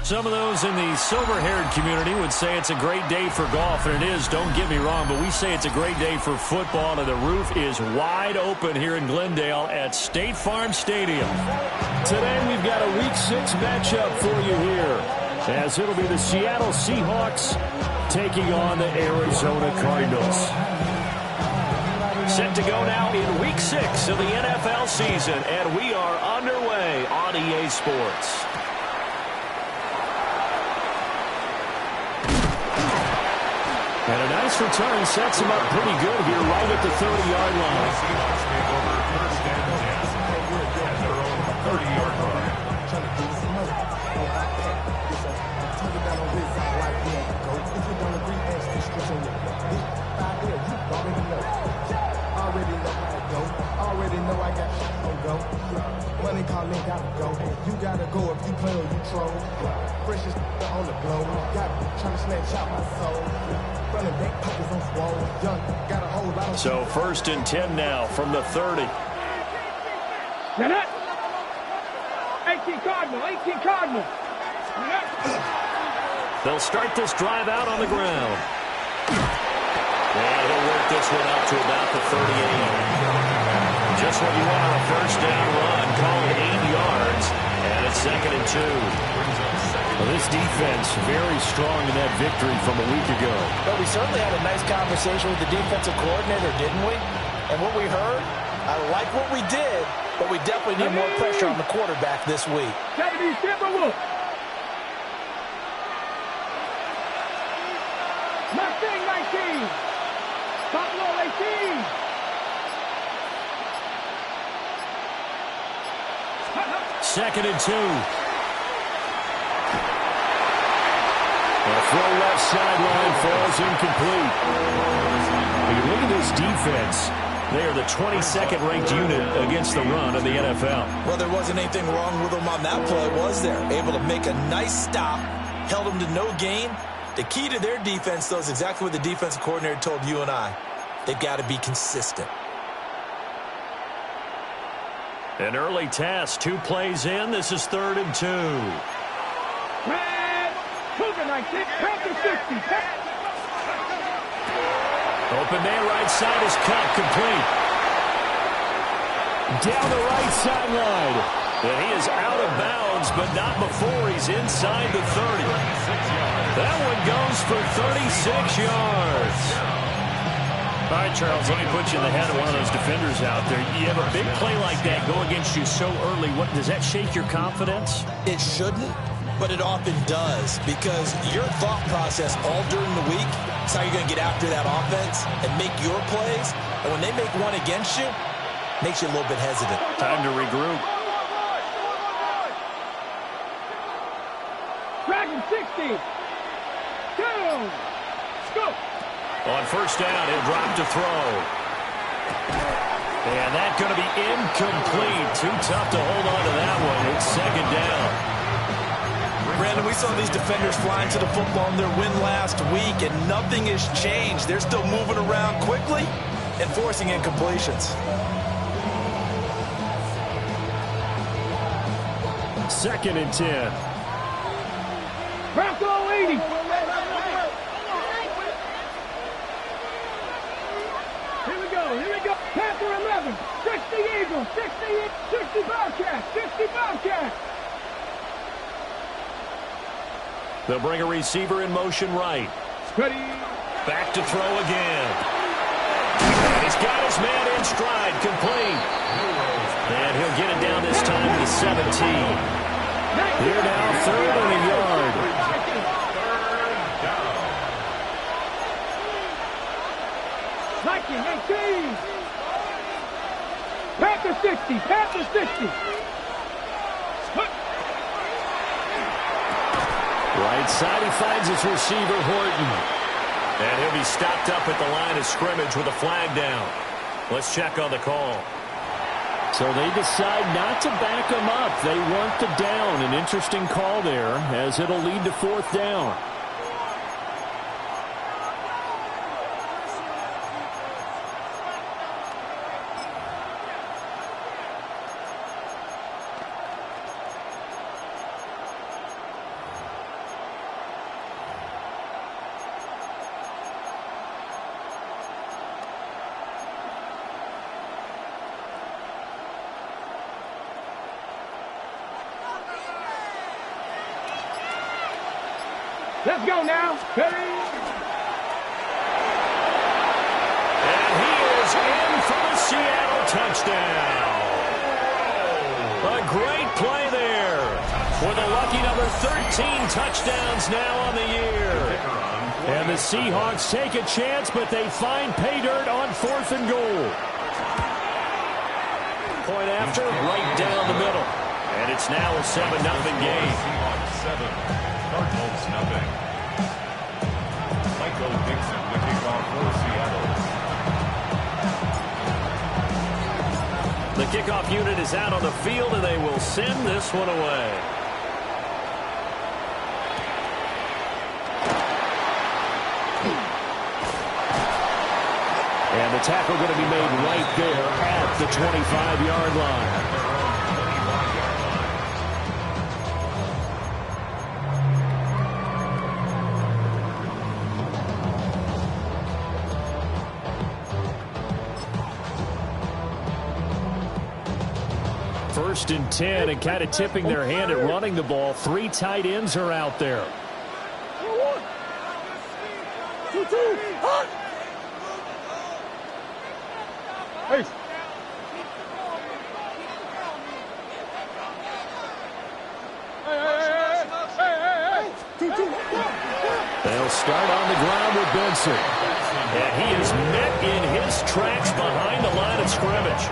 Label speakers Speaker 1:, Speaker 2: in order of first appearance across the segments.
Speaker 1: Some of those in the silver-haired community would say it's a great day for golf, and it is, don't get me wrong, but we say it's a great day for football, and the roof is wide open here in Glendale at State Farm Stadium.
Speaker 2: Today we've got a Week 6 matchup for you here, as it'll be the Seattle Seahawks taking on the Arizona Cardinals.
Speaker 1: Set to go now in Week 6 of the NFL season, and we are underway on EA Sports.
Speaker 2: And a nice return sets him up pretty good here right at the 30-yard line.
Speaker 3: Already know I got shit on go. Money calling, gotta go. You gotta go if you play or you troll. Precious on the glow. Got trying to snatch out my soul. Running back pockets on swole. Young, got a whole lot of.
Speaker 2: So 1st and 10 now from the 30.
Speaker 4: Get it! 18 Cardinal, 18 Cardinal.
Speaker 1: They'll start this drive out on the ground. And he'll work this one up to about the 38. Just what you want on a first down run. Call it 8 yards. And it's 2nd and 2.
Speaker 2: Well, this defense very strong in that victory from a week ago.
Speaker 5: But we certainly had a nice conversation with the defensive coordinator, didn't we? And what we heard, I like what we did, but we definitely need more pressure on the quarterback this week.
Speaker 4: 70, Timberwolves. Mustang 19. Buffalo 18.
Speaker 1: 2nd and 2.
Speaker 2: A throw left sideline falls incomplete. When you look at this defense, they are the 22nd ranked unit against the run of the NFL.
Speaker 5: Well, there wasn't anything wrong with them on that play, was there? Able to make a nice stop, held them to no gain. The key to their defense, though, is exactly what the defensive coordinator told you and I. They've got to be consistent.
Speaker 1: An early test, 2 plays in. This is 3rd and 2.
Speaker 4: Red, Cougar 19, Panther 60.
Speaker 1: Open man, right side is cut, complete.
Speaker 2: Down the right sideline.
Speaker 1: And he is out of bounds, but not before he's inside the 30. That one goes for 36 yards. All right, Charles, let me put you in the head of one of those defenders out there. You have a big play like that go against you so early. What does that shake your confidence?
Speaker 5: It shouldn't, but it often does, because your thought process all during the week is how you're going to get after that offense and make your plays. And when they make one against you, it makes you a little bit hesitant.
Speaker 1: Time to regroup.
Speaker 4: Dragon 60. 2. Go.
Speaker 1: On first down, he'll drop to throw. And that's going to be incomplete. Too tough to hold on to that one. It's 2nd down.
Speaker 5: Brandon, we saw these defenders flying to the football in their win last week, and nothing has changed. They're still moving around quickly and forcing incompletions.
Speaker 2: 2nd and 10.
Speaker 4: Bronco 80. Here we go. Panther 11. 60 Eagles. 60 Bobcats. 60 Bobcats.
Speaker 1: They'll bring a receiver in motion right.
Speaker 4: Ready.
Speaker 1: Back to throw again. And he's got his man in stride, complete. And he'll get it down this time to the 17.
Speaker 2: Here now, 3rd and a yard.
Speaker 4: Viking 18. Panther 60. Panther 60.
Speaker 2: Right side, he finds his receiver, Horton.
Speaker 1: And he'll be stopped up at the line of scrimmage with a flag down. Let's check on the call.
Speaker 2: So they decide not to back him up. They want the down. An interesting call there, as it'll lead to 4th down.
Speaker 4: Let's go now. Ready?
Speaker 1: And he is in for the Seattle touchdown. A great play there. With a lucky number 13 touchdowns now on the year. And the Seahawks take a chance, but they find pay dirt on 4th and goal. Point after, right down the middle. And it's now a 7-0 game.
Speaker 6: Seahawks 7, Cardinals 0. Michael Dixon, the kickoff for Seattle.
Speaker 1: The kickoff unit is out on the field, and they will send this one away. And the tackle going to be made right there at the 25-yard line. First and 10, and kind of tipping their hand at running the ball. 3 tight ends are out there.
Speaker 4: 2-2. Hey. Hey. 2-2.
Speaker 1: They'll start on the ground with Benson. And he is met in his tracks behind the line of scrimmage.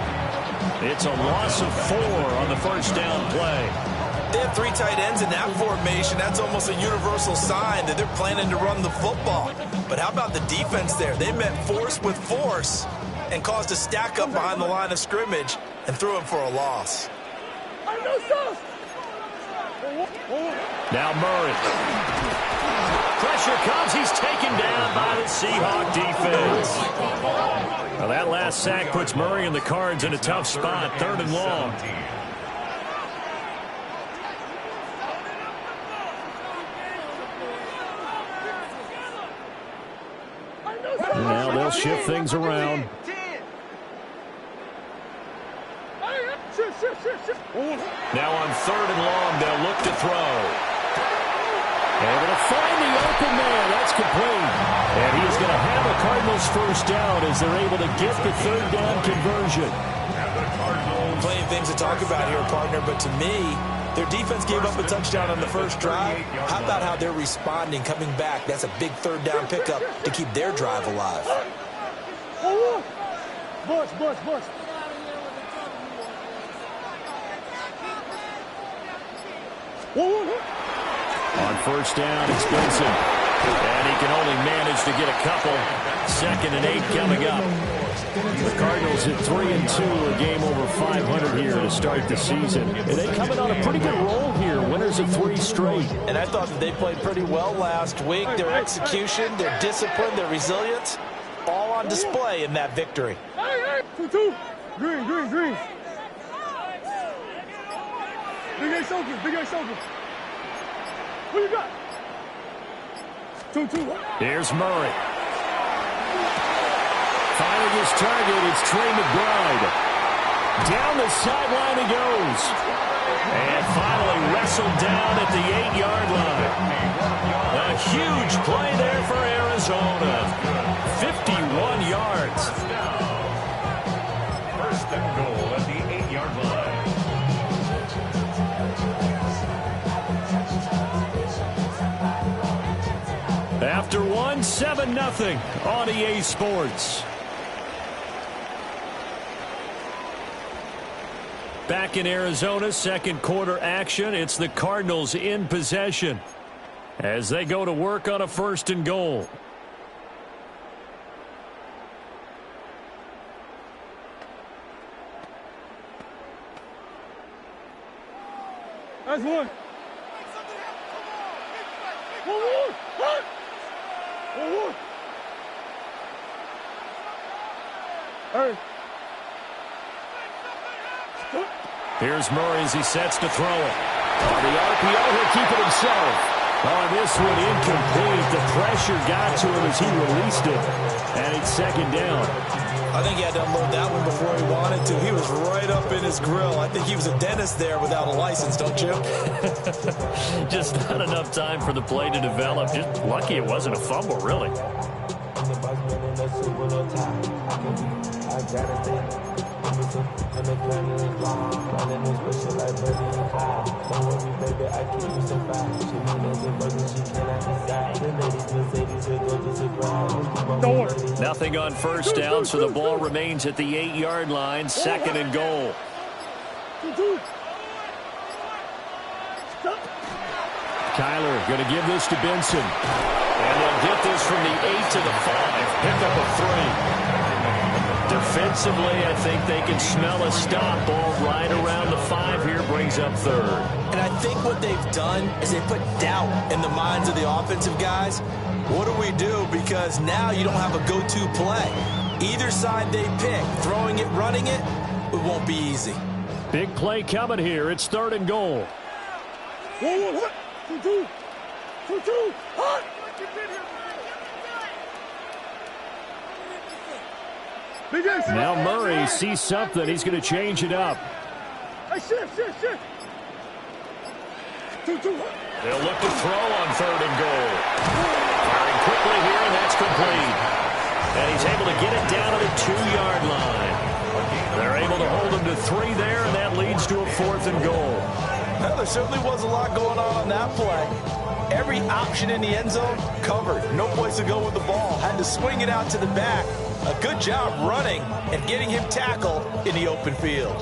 Speaker 1: It's a loss of 4 on the first down play.
Speaker 5: They have 3 tight ends in that formation. That's almost a universal sign that they're planning to run the football. But how about the defense there? They met force with force and caused a stack up behind the line of scrimmage and threw him for a loss.
Speaker 1: Now Murray. Pressure comes. He's taken down by the Seahawk defense. Now that last sack puts Murray and the Cards in a tough spot. 3rd and long. Now they'll shift things around. Now on 3rd and long, they'll look to throw. Able to find the open man. That's complete. And he is going to have a Cardinals first down as they're able to get the 3rd down conversion.
Speaker 5: Plenty of things to talk about here, partner, but to me, their defense gave up a touchdown on the first drive. How about how they're responding, coming back? That's a big 3rd down pickup to keep their drive alive.
Speaker 4: Bush.
Speaker 1: On first down, it's Benson. And he can only manage to get a couple. 2nd and 8 coming up. The Cardinals at 3-2, a game over 500 here to start the season. And they coming on a pretty good roll here. Winners of 3 straight.
Speaker 5: And I thought that they played pretty well last week. Their execution, their discipline, their resilience, all on display in that victory.
Speaker 4: 2-2. Green. Big A Soldier. What you got? 2-2.
Speaker 1: Here's Murray. Finding his target, it's Trey McBride. Down the sideline he goes. And finally wrestled down at the 8-yard line. A huge play there for Arizona. 51 yards.
Speaker 6: First and goal at the 8-yard line.
Speaker 1: After 1, 7-0 on EA Sports. Back in Arizona, 2nd quarter action. It's the Cardinals in possession as they go to work on a 1st and goal.
Speaker 4: That's one. Hey.
Speaker 1: Here's Murray as he sets to throw it. On the RPO, he'll keep it himself.
Speaker 2: Oh, this one incomplete. The pressure got to him as he released it. And it's second down.
Speaker 5: I think he had to unload that one before he wanted to. He was right up in his grill. I think he was a dentist there without a license, don't you?
Speaker 1: Just not enough time for the play to develop. Just lucky it wasn't a fumble, really. Nothing on first down, so the ball remains at the 8-yard line, second and goal.
Speaker 2: Kyler going to give this to Benson.
Speaker 1: And they'll get this from the 8 to the 5. Pick up a 3. Defensively, I think they can smell a stop. Ball right around the 5 here, brings up third.
Speaker 5: And I think what they've done is they put doubt in the minds of the offensive guys. What do we do? Because now you don't have a go-to play. Either side they pick, throwing it, running it, it won't be easy.
Speaker 2: Big play coming here. It's third and goal. Now Murray sees something. He's going to change it up.
Speaker 1: They'll look to throw on third and goal. Firing quickly here, and that's complete. And he's able to get it down to the 2-yard line. They're able to hold him to 3 there, and that leads to a 4th and goal.
Speaker 5: Well, there certainly was a lot going on that play. Every option in the end zone covered. No place to go with the ball. Had to swing it out to the back. A good job running and getting him tackled in the open field.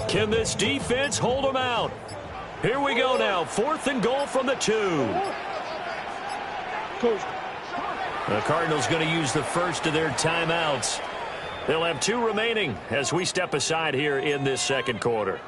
Speaker 1: Can this defense hold them out? Here we go now. 4th and goal from the 2. The Cardinals going to use the first of their timeouts. They'll have 2 remaining as we step aside here in this second quarter.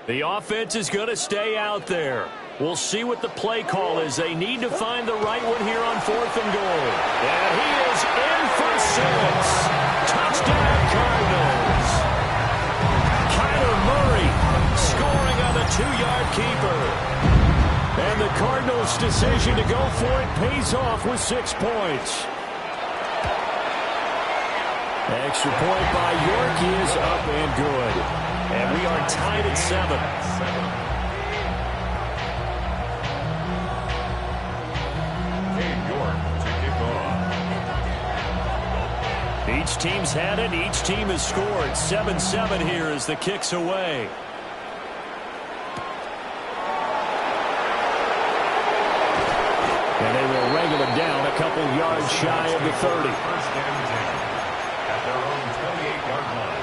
Speaker 1: The offense is going to stay out there. We'll see what the play call is. They need to find the right one here on 4th and goal. And he is in for 6. Touchdown, Cardinals. Kyler Murray scoring on the 2-yard keeper. And the Cardinals' decision to go for it pays off with 6 points. Extra point by York is up and good. And we are tied at 7. Each team's had it. Each team has scored. 7-7 here as the kick's away. And they will wrangle him down a couple yards shy of the 30.
Speaker 6: First and 10 at their own 28-yard line.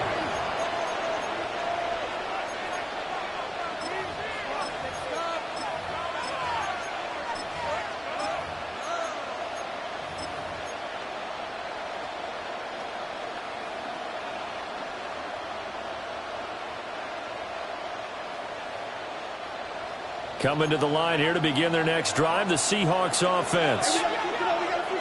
Speaker 1: Coming to the line here to begin their next drive, the Seahawks offense.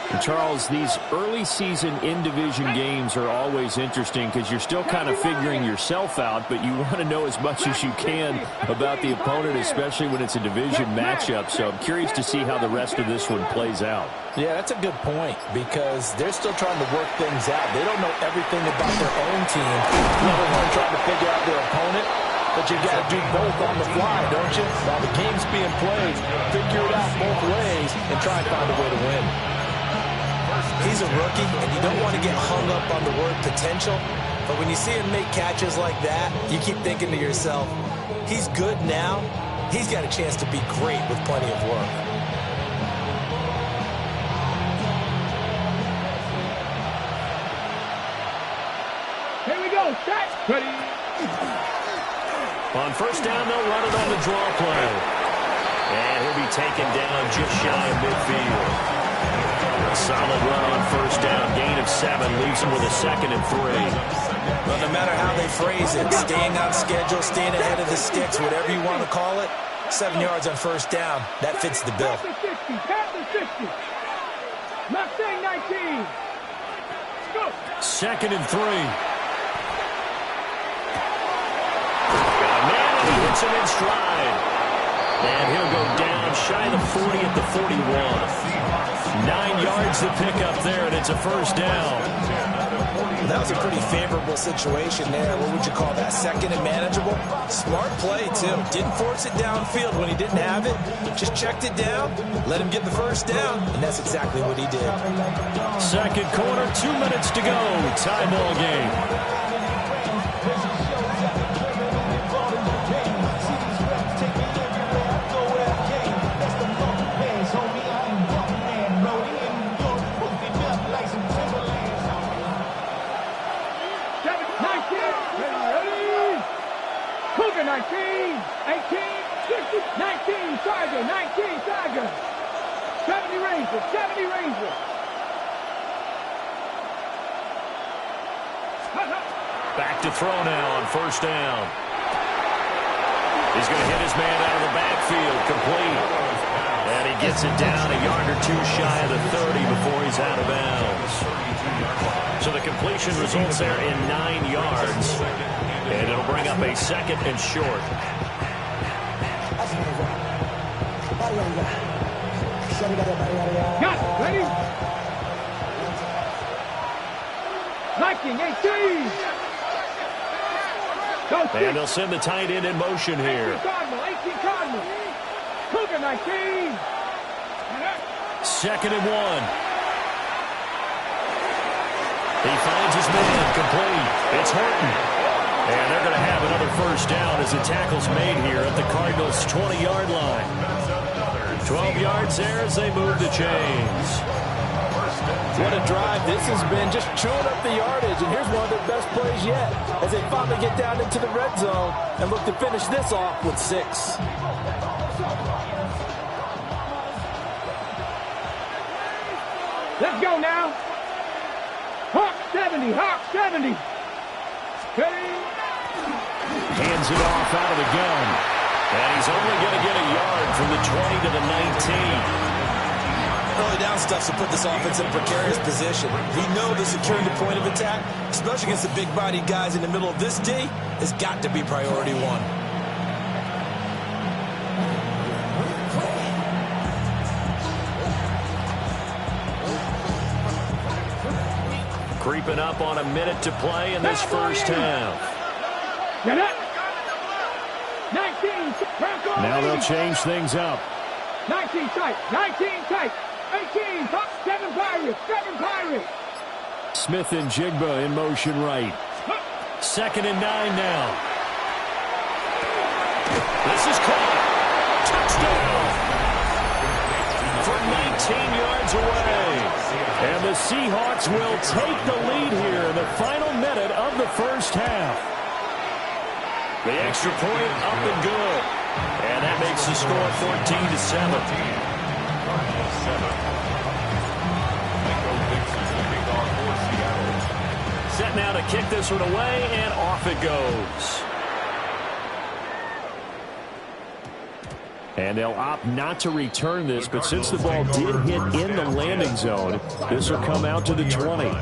Speaker 2: And Charles, these early season in-division games are always interesting because you're still kind of figuring yourself out, but you want to know as much as you can about the opponent, especially when it's a division matchup. So I'm curious to see how the rest of this one plays out.
Speaker 5: Yeah, that's a good point because they're still trying to work things out. They don't know everything about their own team, let alone trying to figure out their opponent. But you got to do both on the fly, don't you? While the game's being played, figure it out both ways and try and find a way to win. He's a rookie, and you don't want to get hung up on the word potential. But when you see him make catches like that, you keep thinking to yourself, he's good now. He's got a chance to be great with plenty of work.
Speaker 4: Here we go. Set. Ready.
Speaker 2: On first down, they'll run it on the draw play. And he'll be taken down just shy of midfield. A solid run on first down. Gain of 7 leaves him with a 2nd and 3.
Speaker 5: Well, no matter how they phrase it, staying on schedule, staying ahead of the sticks, whatever you want to call it, 7 yards on first down, that fits the bill.
Speaker 4: Pass the 60, pass the 60. Mustang 19. Go.
Speaker 2: 2nd and 3. Got a man, and he hits him in stride. And he'll go down shy of the 40 at the 41. 9 yards to pick up there, and it's a first down.
Speaker 5: That was a pretty favorable situation there. What would you call that? 2nd and manageable? Smart play, too. Didn't force it downfield when he didn't have it. Just checked it down, let him get the first down, and that's exactly what he did.
Speaker 2: Second quarter, 2 minutes to go. Tie ball game.
Speaker 4: Cougar 19, 18, 60, 19, Tiger, 19, Tiger. 70 Ranger, 70 Ranger.
Speaker 2: Back to throw now on first down. He's going to hit his man out of the backfield, complete. And he gets it down a yard or 2 shy of the 30 before he's out of bounds. So the completion results there in 9 yards. And it'll bring up a 2nd and short.
Speaker 4: Got it, ready? 19, 18.
Speaker 2: And they'll send the tight end in motion here.
Speaker 4: 18 Cardinal. Cougar 19.
Speaker 2: 2nd and 1. He finds his man, complete. It's Horton. And they're going to have another first down as the tackle's made here at the Cardinals' 20-yard line. 12 yards there as they move the chains.
Speaker 7: What a drive this has been, just chewing up the yardage. And here's one of their best plays yet as they finally get down into the red zone and look to finish this off with 6.
Speaker 4: Let's go now. Hawk 70, Hawk 70.
Speaker 2: Hands it off out of the gun. And he's only going to get a yard from the 20 to the 19.
Speaker 5: Early down stuff to put this offense in a precarious position. We know the securing the point of attack, especially against the big-bodied guys in the middle of this D, has got to be priority 1.
Speaker 2: Creeping up on a minute to play in this first half.
Speaker 4: Get up. 19.
Speaker 2: Now they'll change things up.
Speaker 4: 19 tight. 19 tight. 18. 7 Pirates. 7 Pirates.
Speaker 2: Smith and Jigba in motion right. 2nd and 9 now. This is caught. Touchdown. For 19 yards away. And the Seahawks will take the lead here in the final minute of the first half. The extra point up and good. And that makes the score 14-7. Set now to kick this one away, and off it goes. And they'll opt not to return this, but since the ball did hit in the landing zone, this will come out to the 20.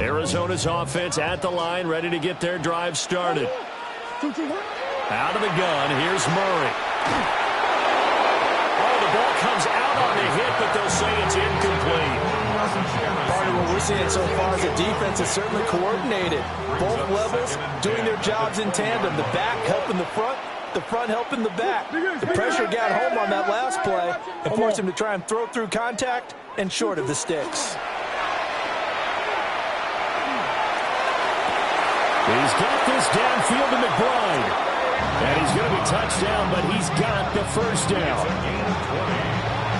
Speaker 2: Arizona's offense at the line, ready to get their drive started. Out of the gun, here's Murray. Oh, the ball comes out on the hit, but they'll say it's incomplete.
Speaker 7: Part of what we're seeing so far is the defense is certainly coordinated. Both levels doing their jobs in tandem. The back helping the front helping the back. The pressure got home on that last play and forced him to try and throw through contact and short of the sticks.
Speaker 2: He's got this downfield to McBride. And he's going to be touched down, but he's got the first down.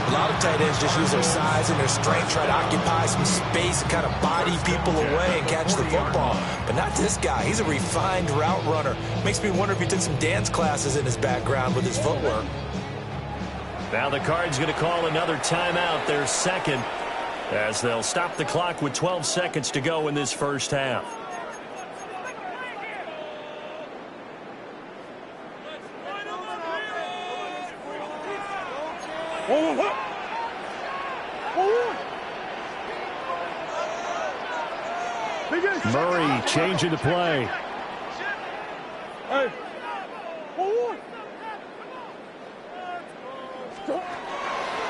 Speaker 5: A lot of tight ends just use their size and their strength, try to occupy some space and kind of body people away and catch the football. But not this guy. He's a refined route runner. Makes me wonder if he took some dance classes in his background with his footwork.
Speaker 2: Now the Cards going to call another timeout, their second, as they'll stop the clock with 12 seconds to go in this first half. Murray changing the play.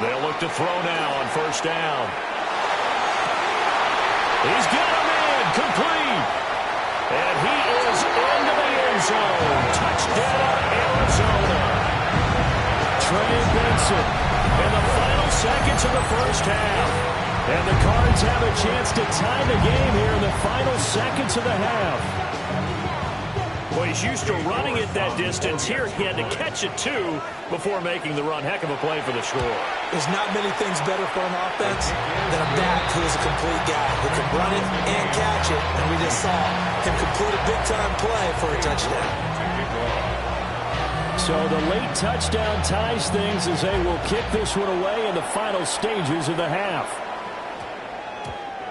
Speaker 2: They'll look to throw now on first down. He's got a man complete. And he is into the end zone. Touchdown, Arizona. Trey Benson in the final seconds of the first half. And the Cards have a chance to tie the game here in the final seconds of the half. Well, he's used to running it that distance. Here he had to catch it, too, before making the run. Heck of a play for the score.
Speaker 5: There's not many things better for an offense than a back who is a complete guy who can run it and catch it. And we just saw him complete a big-time play for a touchdown.
Speaker 2: So the late touchdown ties things as they will kick this one away in the final stages of the half.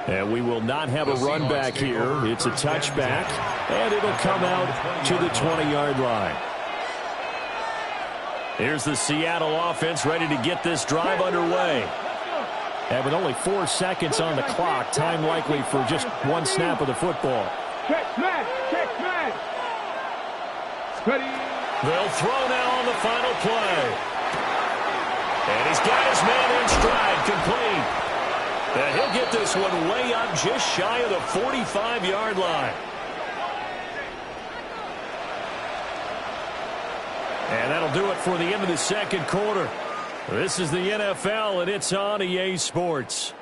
Speaker 2: And we will not have a run back here. It's a touchback, and it'll come out to the 20-yard line. Here's the Seattle offense ready to get this drive underway. And with only 4 seconds on the clock, time likely for just one snap of the football.
Speaker 4: Check smash, check smash. Ready.
Speaker 2: They'll throw now on the final play. And he's got his man in stride, complete. And he'll get this one way up just shy of the 45-yard line. And that'll do it for the end of the second quarter. This is the NFL, and it's on EA Sports.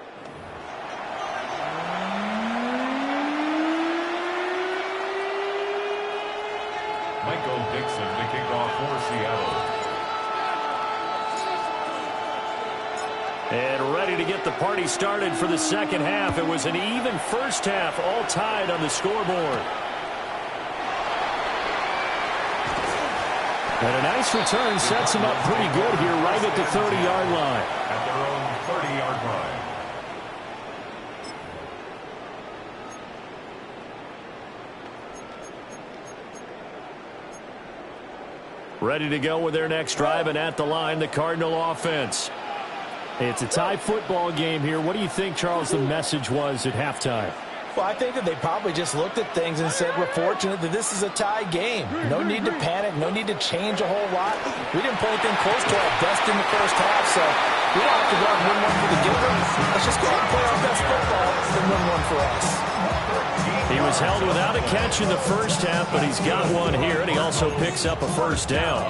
Speaker 6: Michael Dixon to kick off for Seattle.
Speaker 2: And ready to get the party started for the second half. It was an even first half, all tied on the scoreboard. And a nice return sets him up pretty good here right at the 30-yard line.
Speaker 6: At their own 30-yard line.
Speaker 2: Ready to go with their next drive, and at the line, the Cardinal offense. It's a tie football game here. What do you think, Charles, the message was at halftime?
Speaker 7: Well, I think that they probably just looked at things and said, we're fortunate that this is a tie game. No need to panic. No need to change a whole lot. We didn't play anything close to our best in the first half, so we don't have to go out and win one for the giver. Let's just go out and play our best football and win one for us.
Speaker 2: He was held without a catch in the first half, but he's got one here, and he also picks up a first down.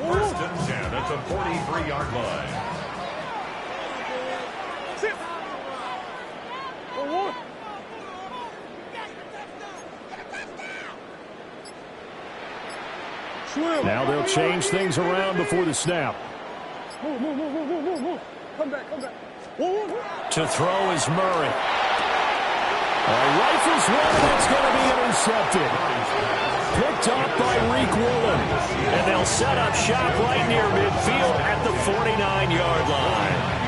Speaker 6: First and 10 at the 43-yard line.
Speaker 2: Now they'll change things around before the snap.
Speaker 4: Come back.
Speaker 2: To throw is Murray. Rifles one, and it's going to be intercepted. Picked off by Reek Woolen. And they'll set up shop right near midfield at the 49-yard line.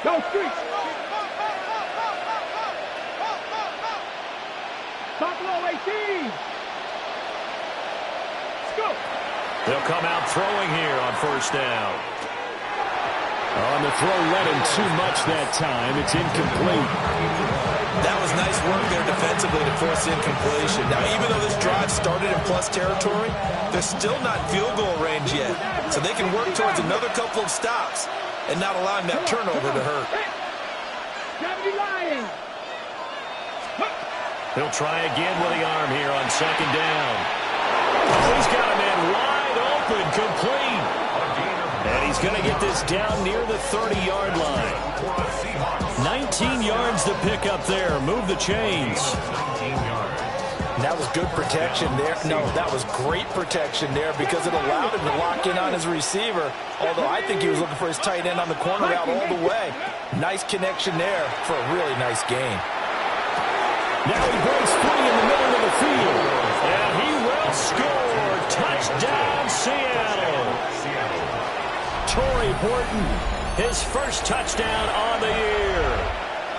Speaker 4: Go street. Top low 18. Let's go.
Speaker 2: They'll come out throwing here on first down. On the throw, led him too much that time. It's incomplete.
Speaker 5: That was nice work there defensively to force incompletion. Now, even though this drive started in plus territory, they're still not field goal range yet. So they can work towards another couple of stops and not allowing that turnover to hurt.
Speaker 4: 70 Lions.
Speaker 1: He'll try again with the arm here on second down. Oh, he's got a man wide open, complete. And he's going to get this down near the 30-yard line. 19 yards to pick up there. Move the chains.
Speaker 7: That was good protection there. No, that was great protection there because it allowed him to lock in on his receiver. Although I think he was looking for his tight end on the corner route all the way. Nice connection there for a really nice gain.
Speaker 1: Now he breaks free in the middle of the field. And he will score. Touchdown, Seattle. Torrey Horton, his first touchdown on the year.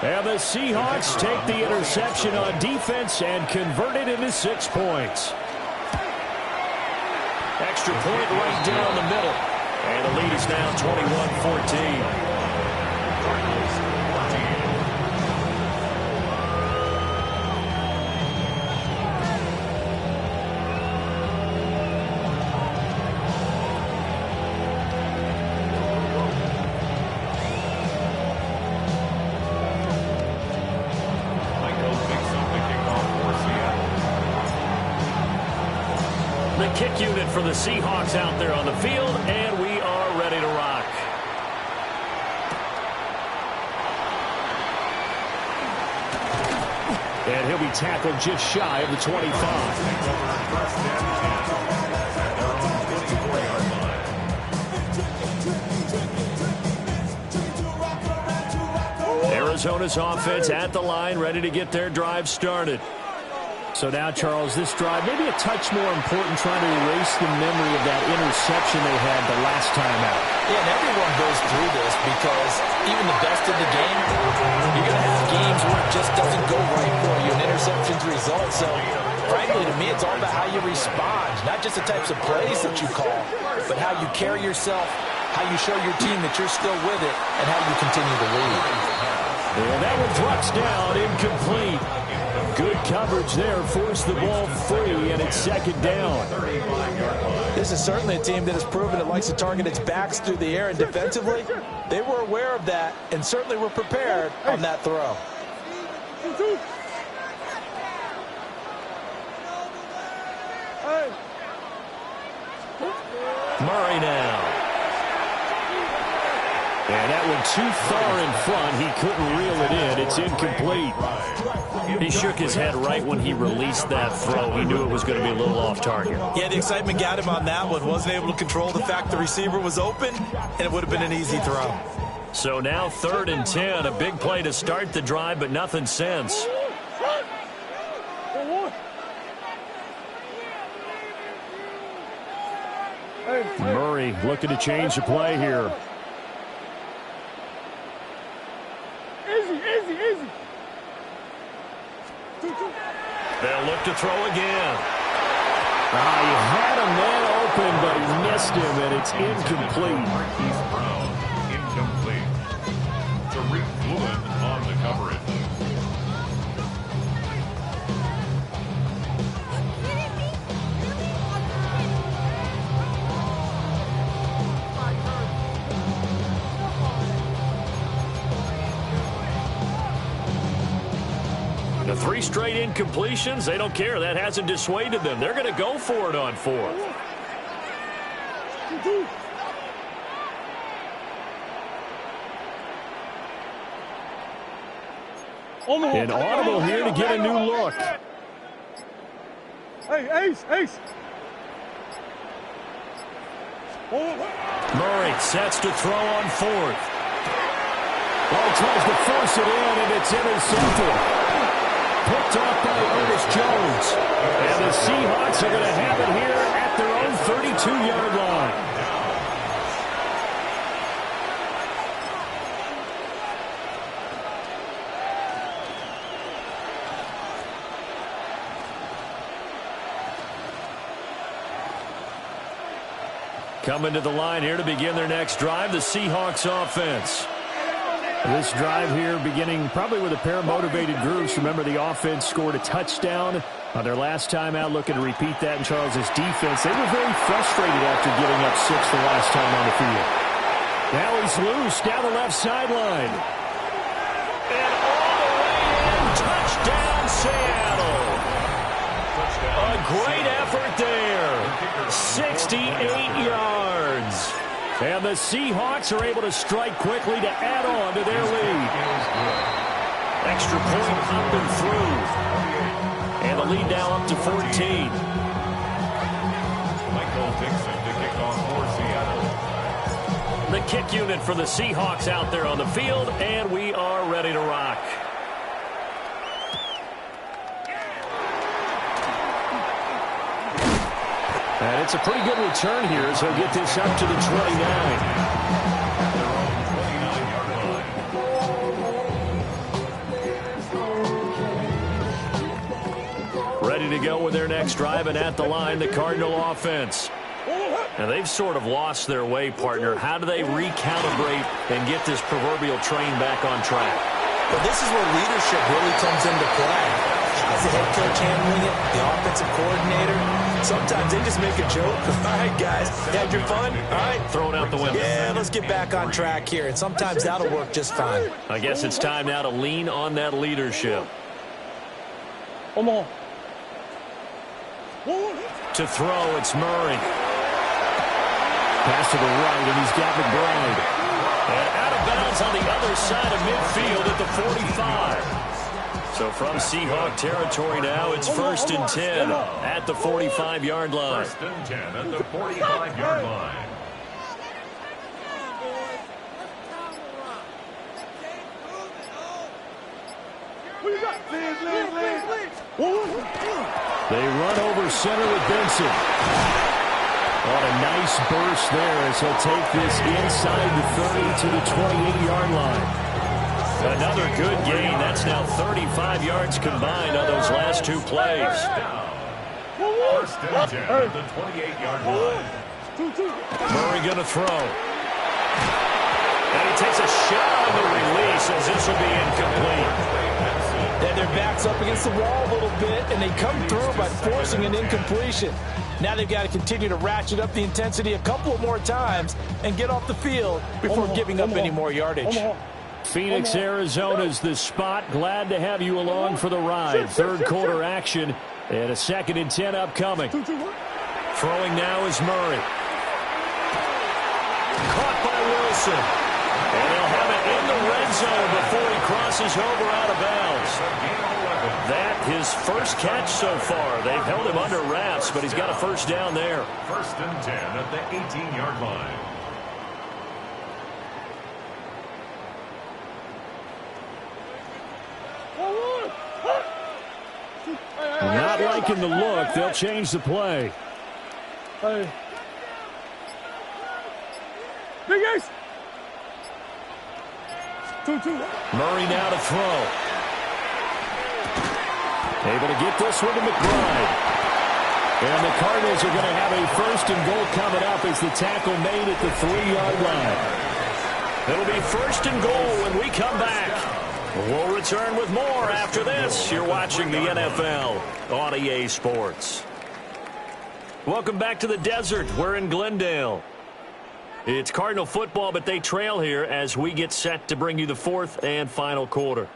Speaker 1: And the Seahawks take the interception on defense and convert it into 6 points. Extra point right down the middle. And the lead is now 21-14. Kick unit for the Seahawks out there on the field, and we are ready to rock. And he'll be tackled just shy of the 25. Arizona's offense at the line, ready to get their drive started. So now, Charles, this drive maybe a touch more important, trying to erase the memory of that interception they had the last time out.
Speaker 7: Yeah, and everyone goes through this because even the best in the game, you're going to have games where it just doesn't go right for you. An interception's result. So, frankly, to me, it's all about how you respond, not just the types of plays that you call, but how you carry yourself, how you show your team that you're still with it, and how you continue to lead.
Speaker 1: And that one drops down, incomplete. Good coverage there, forced the ball free, and it's second down.
Speaker 7: This is certainly a team that has proven it likes to target its backs through the air, and defensively, they were aware of that and certainly were prepared on that throw.
Speaker 1: Murray now. And that one too far in front. He couldn't reel it in. It's incomplete. He shook his head right when he released that throw. He knew it was going to be a little off target.
Speaker 5: Yeah, the excitement got him on that one. Wasn't able to control the fact the receiver was open, and it would have been an easy throw.
Speaker 1: So now 3rd and 10. A big play to start the drive, but nothing since. Murray looking to change the play here.
Speaker 4: Easy.
Speaker 1: They'll look to throw again. He had a man open, but he missed him, and it's incomplete.
Speaker 6: Marquise Brown, incomplete. Tariq Woolen on the coverage.
Speaker 1: The 3 straight incompletions, they don't care. That hasn't dissuaded them. They're going to go for it on 4th. An audible here to get a new look.
Speaker 4: Hey, Ace.
Speaker 1: Murray sets to throw on 4th. Well, he tries to force it in, and it's intercepted. Picked off by Ernest Jones. And the Seahawks are going to have it here at their own 32-yard line. Coming to the line here to begin their next drive, the Seahawks offense. This drive here beginning probably with a pair of motivated groups. Remember, the offense scored a touchdown on their last time out, looking to repeat that in Charles's defense. They were very frustrated after giving up 6 the last time on the field. Now he's loose down the left sideline.
Speaker 2: And all the way in, touchdown Seattle. A great effort there. 68 yards. And the Seahawks are able to strike quickly to add on to their lead. Extra point up and through. And the lead now up to 14.
Speaker 6: Michael Dixon to kick off for Seattle.
Speaker 2: The kick unit for the Seahawks out there on the field, and we are ready to rock. And it's a pretty good return here as he'll get this up to the 29. Ready to go with their next drive, and at the line, the Cardinal offense. Now, they've sort of lost their way, partner. How do they recalibrate and get this proverbial train back on track?
Speaker 5: But this is where leadership really comes into play. How's the head coach handling it? The offensive coordinator? Sometimes they just make a joke. All right, guys, had your fun? All right.
Speaker 2: Throw it out the window.
Speaker 5: Yeah, let's get back on track here. And sometimes that'll work just fine.
Speaker 2: I guess it's time now to lean on that leadership.
Speaker 4: Omaha.
Speaker 2: To throw, it's Murray. Pass to the right, and he's got McBride. And out of bounds on the other side of midfield at the 45. So from Seahawk territory now, it's 1st and 10 at the 45-yard line.
Speaker 6: 1st and 10 at the 45-yard line.
Speaker 2: They run over center with Benson. What a nice burst there as he'll take this inside the 30 to the 28-yard line. Another good gain. That's now 35 yards combined on those last two plays.
Speaker 6: 1st and 10 at the 28-yard line.
Speaker 2: Murray going to throw. And he takes a shot on the release as this will be incomplete.
Speaker 7: And their back's up against the wall a little bit, and they come through by forcing an incompletion. Now they've got to continue to ratchet up the intensity a couple more times and get off the field before giving up any more yardage.
Speaker 2: Phoenix, Arizona's the spot. Glad to have you along for the ride. Third quarter action and a 2nd and 10 upcoming. Throwing now is Murray. Caught by Wilson. And they'll have it in the red zone before he crosses over out of bounds. That his first catch so far. They've held him under wraps, but he's got a first down there.
Speaker 6: 1st and 10 at the 18-yard line.
Speaker 2: Not liking the look. They'll change the play.
Speaker 4: Hey. Big Ace. 2-2.
Speaker 2: Murray now to throw. Able to get this one to McBride. And the Cardinals are going to have a 1st and goal coming up as the tackle made at the 3-yard line. It'll be 1st and goal when we come back. We'll return with more after this. You're watching the NFL on EA Sports. Welcome back to the desert. We're in Glendale. It's Cardinal football, but they trail here as we get set to bring you the 4th and final quarter.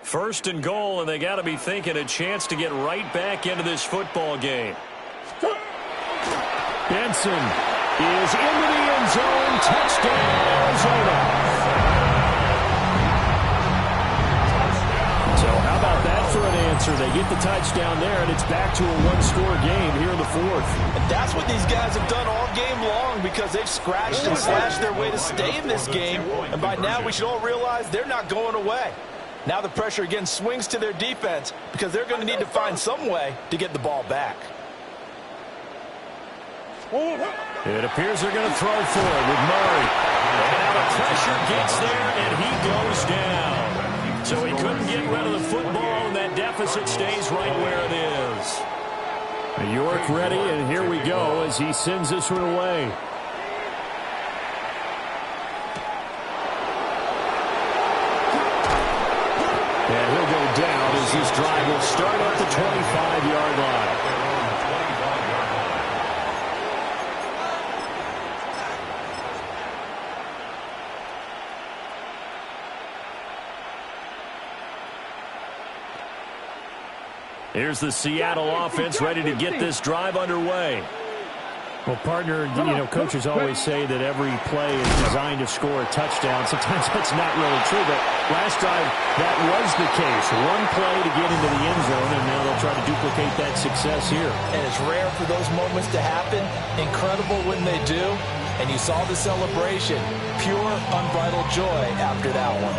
Speaker 2: First and goal, and they got to be thinking a chance to get right back into this football game. Benson is into the end zone. Touchdown, Arizona. So how about that for an answer? They get the touchdown there, and it's back to a one-score game here in the 4th.
Speaker 7: And that's what these guys have done all game long because they've scratched and slashed their way to stay in this game. And by now we should all realize they're not going away. Now the pressure again swings to their defense because they're going to need to find some way to get the ball back.
Speaker 2: It appears they're going to throw for it with Murray. And now the pressure gets there, and he goes down. So he couldn't get rid of the football, and that deficit stays right where it is. York ready, and here we go as he sends this one away. And he'll go down as this drive will start at the 25-yard line. Here's the Seattle offense ready to get this drive underway.
Speaker 1: Well, partner, coaches always say that every play is designed to score a touchdown. Sometimes that's not really true, but last time that was the case. One play to get into the end zone, and now they'll try to duplicate that success here.
Speaker 7: And it's rare for those moments to happen. Incredible when they do. And you saw the celebration. Pure, unbridled joy after that one.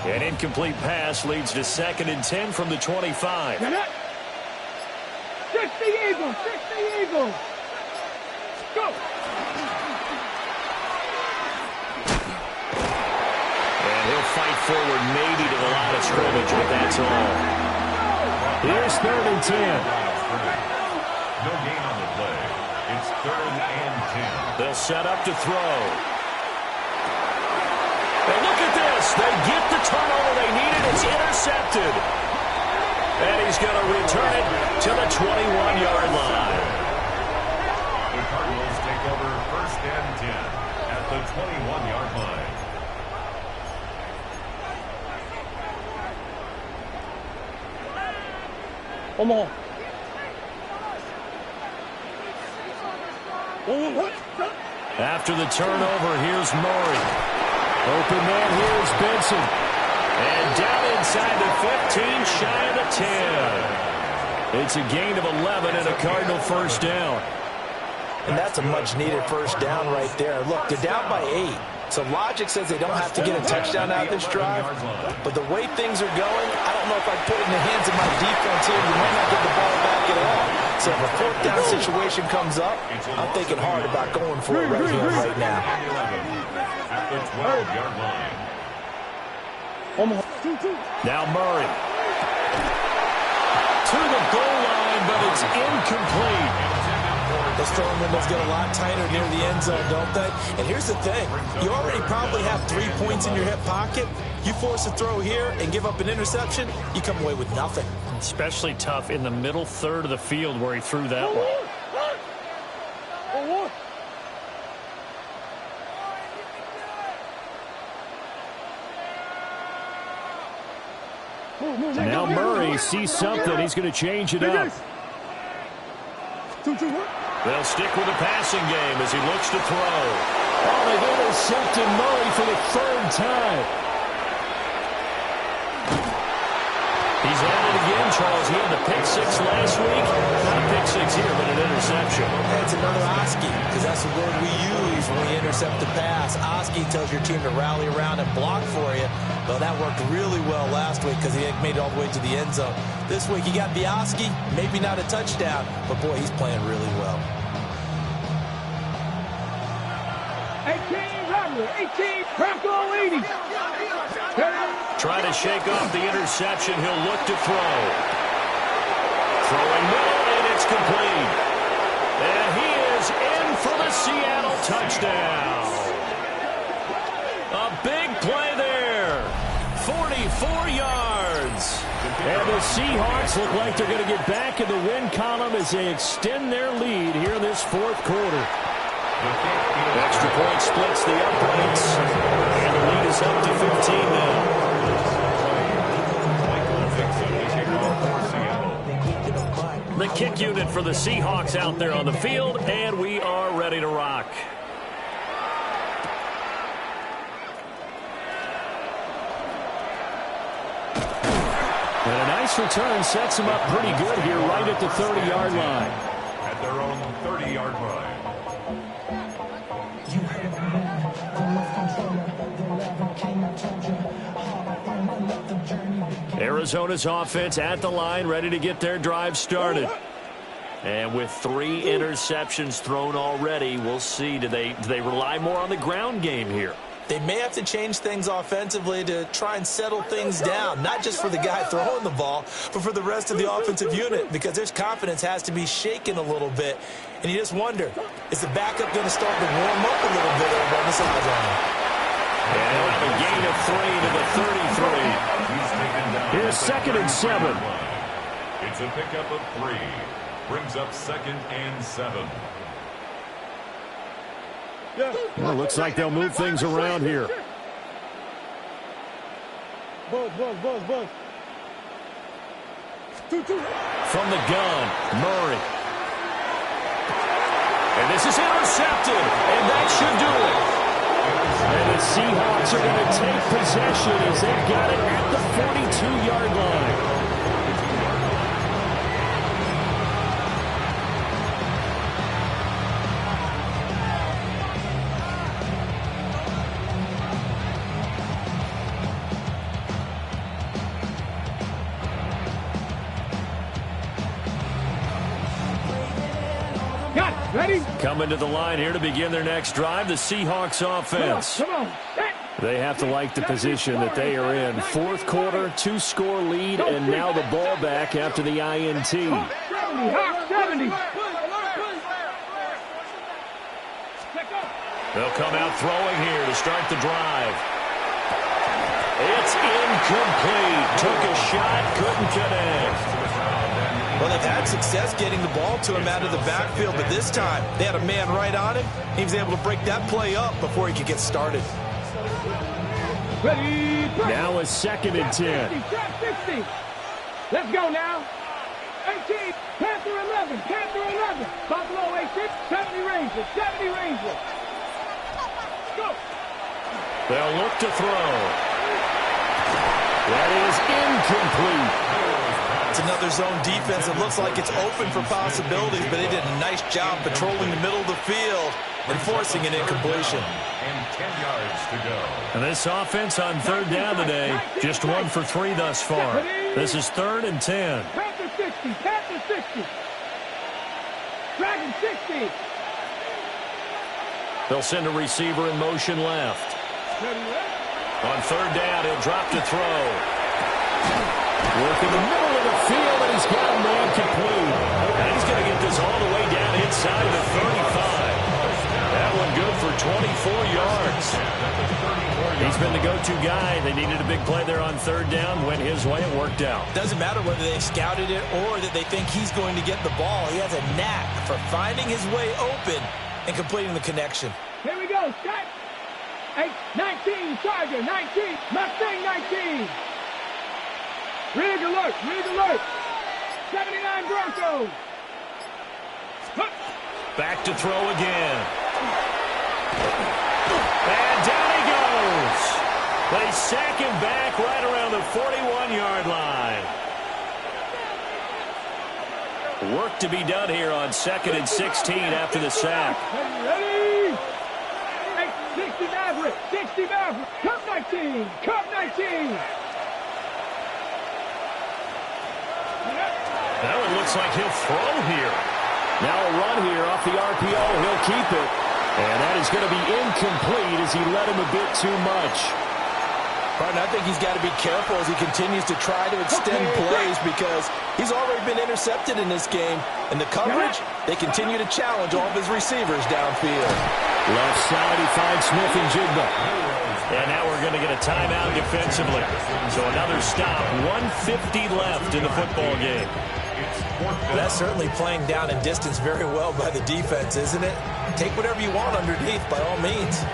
Speaker 2: An incomplete pass leads to 2nd and 10 from the 25.
Speaker 4: 60 Eagles, 60 Eagles. Go.
Speaker 2: And he'll fight forward maybe to the line of scrimmage, but that's all.
Speaker 1: Here's 3rd and 10.
Speaker 6: No gain on the play. It's 3rd and 10.
Speaker 2: They'll set up to throw. And look at this. They get the turnover they needed. It's intercepted. And he's going to return it to the 21-yard line.
Speaker 6: The Cardinals take over 1st and 10 at the 21-yard line.
Speaker 4: Omaha.
Speaker 2: After the turnover, here's Murray. Open man, here's Benson. And down inside the 15, shy of the 10. It's a gain of 11 and a Cardinal first down.
Speaker 7: And that's a much-needed first down right there. Look, they're down by 8. So logic says they don't have to get a touchdown out of this drive. But the way things are going, I don't know if I'd put it in the hands of my defense here. You might not get the ball back at all. So if a 4th down situation comes up, I'm thinking hard about going for it right here, right now.
Speaker 6: At the 12-yard line.
Speaker 2: Now Murray. To the goal line, but it's incomplete.
Speaker 7: Those throwing windows get a lot tighter near the end zone, don't they? And here's the thing. You already probably have 3 points in your hip pocket. You force a throw here and give up an interception, you come away with nothing.
Speaker 1: Especially tough in the middle third of the field where he threw that one. Now Murray sees something. He's going to change it up.
Speaker 2: They'll stick with the passing game as he looks to throw.
Speaker 1: Oh, they've intercepted Murray for the 3rd time.
Speaker 2: He's at it again, Charles. He had the pick 6 last week. Not a pick 6 here, but an interception.
Speaker 7: That's another Oski, because that's the word we use when we intercept the pass. Oski tells your team to rally around and block for you. Well, that worked really well last week because he made it all the way to the end zone. This week, he got the Oski, maybe not a touchdown, but boy, he's playing really well.
Speaker 4: 18 Ramley, 18 Bronco 80.
Speaker 2: Trying to shake off the interception. He'll look to throw. Throwing middle, and it's complete. And he is in for the Seattle touchdown. A big play there. 44 yards.
Speaker 1: And the Seahawks look like they're going to get back in the win column as they extend their lead here in this 4th quarter.
Speaker 2: Extra point splits the uprights. And the lead is up to 15 now. The kick unit for the Seahawks out there on the field, and we are ready to rock.
Speaker 1: And a nice return sets him up pretty good here right at the 30-yard line.
Speaker 6: At their own 30-yard line.
Speaker 2: Arizona's offense at the line, ready to get their drive started. And with 3 interceptions thrown already, we'll see. Do they rely more on the ground game here?
Speaker 7: They may have to change things offensively to try and settle things down, not just for the guy throwing the ball, but for the rest of the offensive unit, because their confidence has to be shaken a little bit. And you just wonder, is the backup going to start to warm up a little bit over on the sideline?
Speaker 2: And he'll have a gain of 3 to the 33. Here's 2nd and 7.
Speaker 6: It's a pickup of 3. Brings up 2nd and 7.
Speaker 2: Well, looks like they'll move things around here.
Speaker 4: Buzz.
Speaker 2: From the gun, Murray. And this is intercepted, and that should do it. And the Seahawks are going to take possession as they've got it at the 42-yard line.
Speaker 4: Ready?
Speaker 2: Coming to the line here to begin their next drive, the Seahawks offense.
Speaker 4: Come on.
Speaker 2: They have to like the position that they are in. 4th quarter, 2-score lead, and now the ball back after the INT.
Speaker 4: 70.
Speaker 2: They'll come out throwing here to start the drive. It's incomplete. Took a shot, couldn't connect.
Speaker 7: Well, they've had success getting the ball to him out of the backfield, but this time they had a man right on him. He was able to break that play up before he could get started.
Speaker 4: Ready?
Speaker 2: Now a 2nd and 10.
Speaker 4: 60. Let's go now. 18. Panther 11. Buffalo 18. 70 Rangers. Go.
Speaker 2: They'll look to throw. That is incomplete.
Speaker 7: It's another zone defense. It looks like it's open for possibilities, but they did a nice job patrolling the middle of the field and forcing an incompletion.
Speaker 6: And 10 yards to go.
Speaker 2: And this offense on 3rd down today, just 1 for 3 thus far. This is 3rd and 10.
Speaker 4: Panther 60. Dragon 60.
Speaker 2: They'll send a receiver in motion left. On 3rd down, he'll drop to throw. Work in the middle of the field, and he's got a man complete. And he's going to get this all the way down inside of the 35. That one good for 24 yards. He's been the go-to guy. They needed a big play there on 3rd down. Went his way. It worked out.
Speaker 7: Doesn't matter whether they scouted it or that they think he's going to get the ball. He has a knack for finding his way open and completing the connection.
Speaker 4: Here we go, Scott. 19, Charger, 19, Mustang 19. Rig alert. 79 Broncos.
Speaker 2: Back to throw again. And down he goes. They sack him back right around the 41-yard line. Work to be done here on 2nd and 16 after the sack.
Speaker 4: Ready? 60 Maverick. Cup 19.
Speaker 2: That one looks like he'll throw here. Now a run here off the RPO. He'll keep it. And that is going to be incomplete as he led him a bit too much.
Speaker 7: Pardon, I think he's got to be careful as he continues to try to extend plays because he's already been intercepted in this game. And the coverage, they continue to challenge all of his receivers downfield.
Speaker 2: Left side, he finds Smith and Jigba. And now we're going to get a timeout defensively. So another stop, 1:50 left in the football game.
Speaker 7: That's certainly playing down in distance very well by the defense, isn't it? Take whatever you want underneath by all means.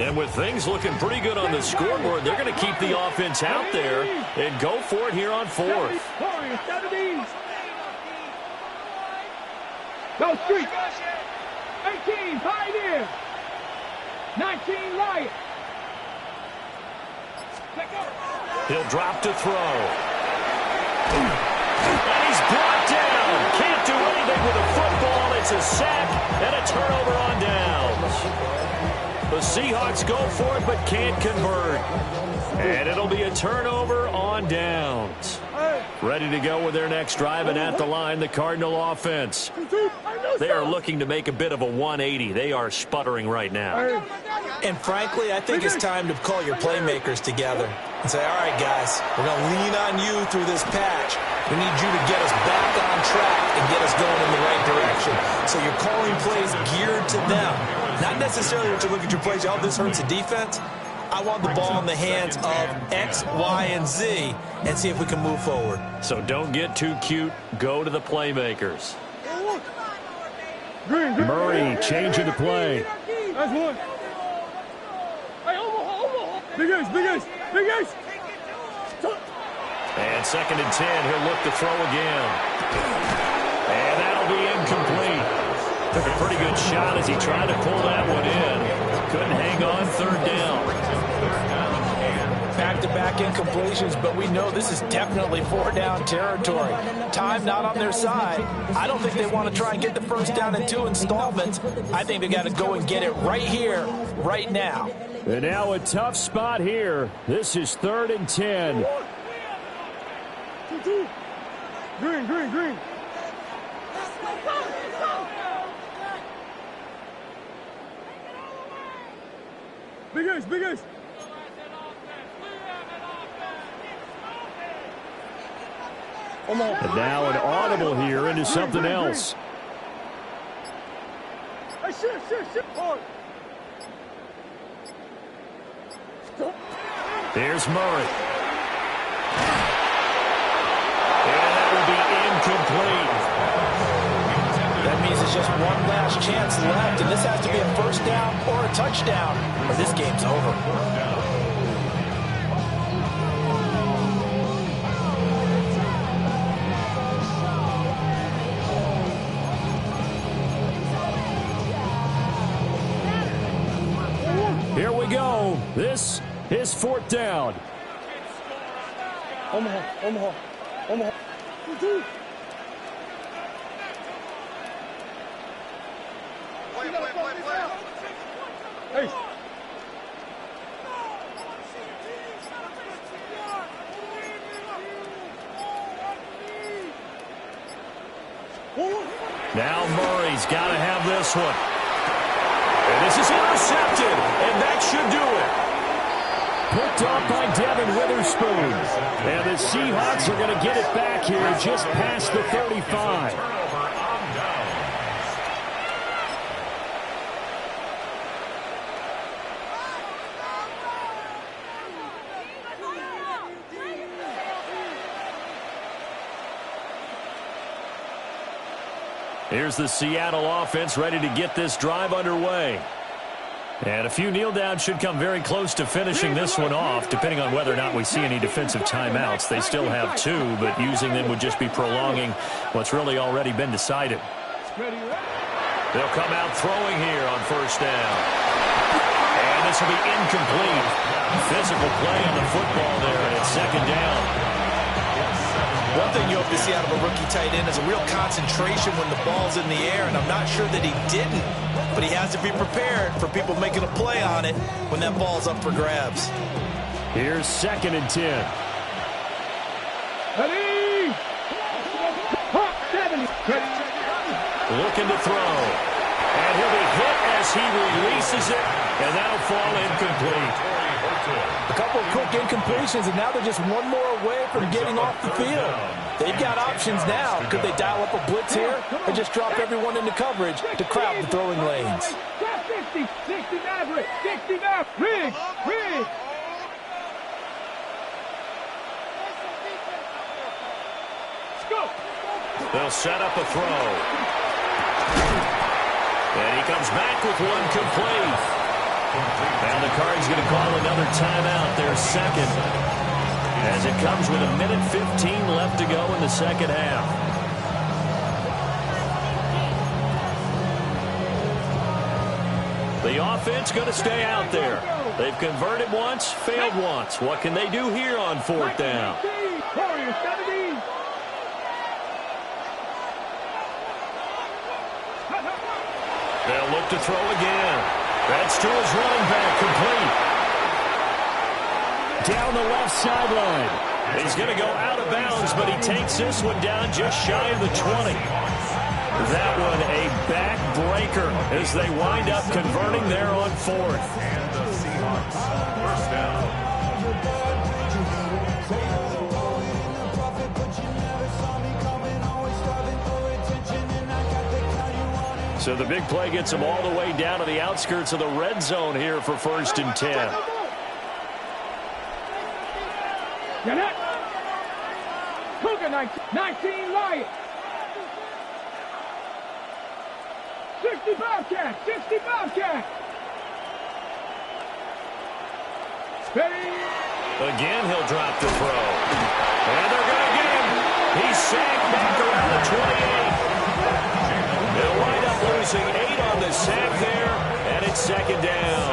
Speaker 2: And with things looking pretty good on the scoreboard, they're going to keep the offense out there and go for it here on 4th.
Speaker 4: Go Street. 18, Pioneer. 19, Riot.
Speaker 2: He'll drop to throw. And he's brought down. Can't do anything with a football. It's a sack and a turnover on downs. The Seahawks go for it but can't convert. And it'll be a turnover on downs. Ready to go with their next drive, and at the line, the Cardinal offense. They are looking to make a bit of a 180. They are sputtering right now.
Speaker 7: And frankly, I think it's time to call your playmakers together and say, all right, guys, we're going to lean on you through this patch. We need you to get us back on track and get us going in the right direction. So you're calling plays geared to them. Not necessarily what you look at your plays, oh, this hurts the defense. I want the ball in the hands of X, Y, and Z and see if we can move forward.
Speaker 2: So don't get too cute. Go to the playmakers. Murray changing the play.
Speaker 4: That's one. Hey, Omaha. Big ace.
Speaker 2: And 2nd and 10. He'll look to throw again. And that'll be incomplete. Took a pretty good shot as he tried to pull that one in. Couldn't hang on. 3rd down.
Speaker 7: Back-to-back incompletions, but we know this is definitely 4-down territory. Time not on their side. I don't think they want to try and get the first down in 2 installments. I think they got to go and get it right here, right now.
Speaker 2: And now a tough spot here. This is 3rd and 10.
Speaker 4: Green. Big ace.
Speaker 2: And now an audible here into something else.
Speaker 4: Hey, shit.
Speaker 2: There's Murray. And that will be incomplete.
Speaker 7: That means it's just one last chance left, and this has to be a first down or a touchdown, or this game's over.
Speaker 2: Here we go. This is 4th down.
Speaker 4: Omaha. Hey.
Speaker 2: Now Murray's got to have this one. And this is intercepted, and that should do it. Picked off by Devin Witherspoon. And the Seahawks are going to get it back here just past the 35. Here's the Seattle offense ready to get this drive underway. And a few kneel downs should come very close to finishing this one off, depending on whether or not we see any defensive timeouts. They still have 2, but using them would just be prolonging what's really already been decided. They'll come out throwing here on 1st down. And this will be incomplete. Physical play on the football there, and it's 2nd down.
Speaker 5: One thing you hope to see out of a rookie tight end is a real concentration when the ball's in the air, and I'm not sure that he didn't, but he has to be prepared for people making a play on it when that ball's up for grabs.
Speaker 2: Here's 2nd and 10.
Speaker 4: Ready?
Speaker 2: Looking to throw. And he'll be hit as he releases it, and that'll fall incomplete.
Speaker 7: A couple of quick incompletions, and now they're just one more away from getting off the field. They've got options now. Could they dial up a blitz here or just drop everyone into coverage to crowd the throwing lanes?
Speaker 4: 69, Rig.
Speaker 2: They'll set up a throw. And he comes back with one complete. Now the Cards going to call another timeout, their 2nd, as it comes with 1:15 left to go in the 2nd half. The offense going to stay out there. They've converted once, failed once. What can they do here on 4th down? They'll look to throw again. That's to his running back, complete. Down the left sideline.
Speaker 1: He's going to go out of bounds, but he takes this one down just shy of the 20. That one a backbreaker as they wind up converting there on fourth.
Speaker 6: And the Seahawks, first down.
Speaker 1: So the big play gets them all the way down to the outskirts of the red zone here for 1st and 10.
Speaker 4: Cougar 19 Lions. 60 Bobcats, 60 Bobcats. Ready?
Speaker 1: Again, he'll drop the throw. And they're going to get him. He's sacked back around the 28. They'll wind up losing 8 on the sack there, and it's 2nd down.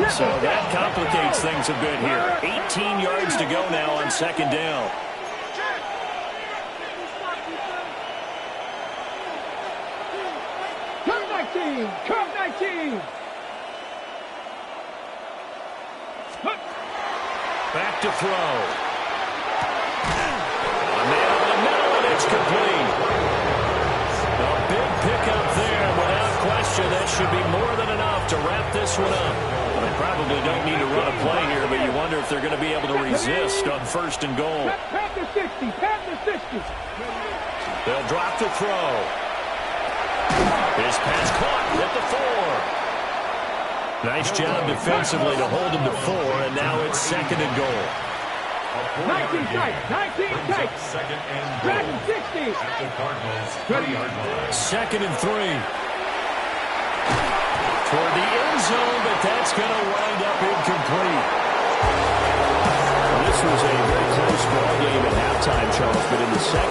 Speaker 1: So that complicates things a bit here. 18 yards to go now on 2nd down.
Speaker 4: Curve 19.
Speaker 1: Back to throw. A man in the middle, and it's complete. A big pickup there. Without question, that should be more than enough to wrap this one up. Well, they probably don't need to run a play here, but you wonder if they're going to be able to resist on 1st and goal.
Speaker 4: Pat the 60. Pat the 60.
Speaker 1: They'll drop the throw. His pass caught at the 4. Nice job defensively to hold him to 4, and now it's 2nd and goal.
Speaker 4: 19 tight. 19 tight.
Speaker 6: Second and
Speaker 4: Dragon
Speaker 6: goal.
Speaker 4: 60.
Speaker 6: At the Cardinals 30-yard line.
Speaker 1: 2nd and 3. Toward the end zone, but that's going to wind up incomplete. This was a very close ball game at halftime, Charles, but in the second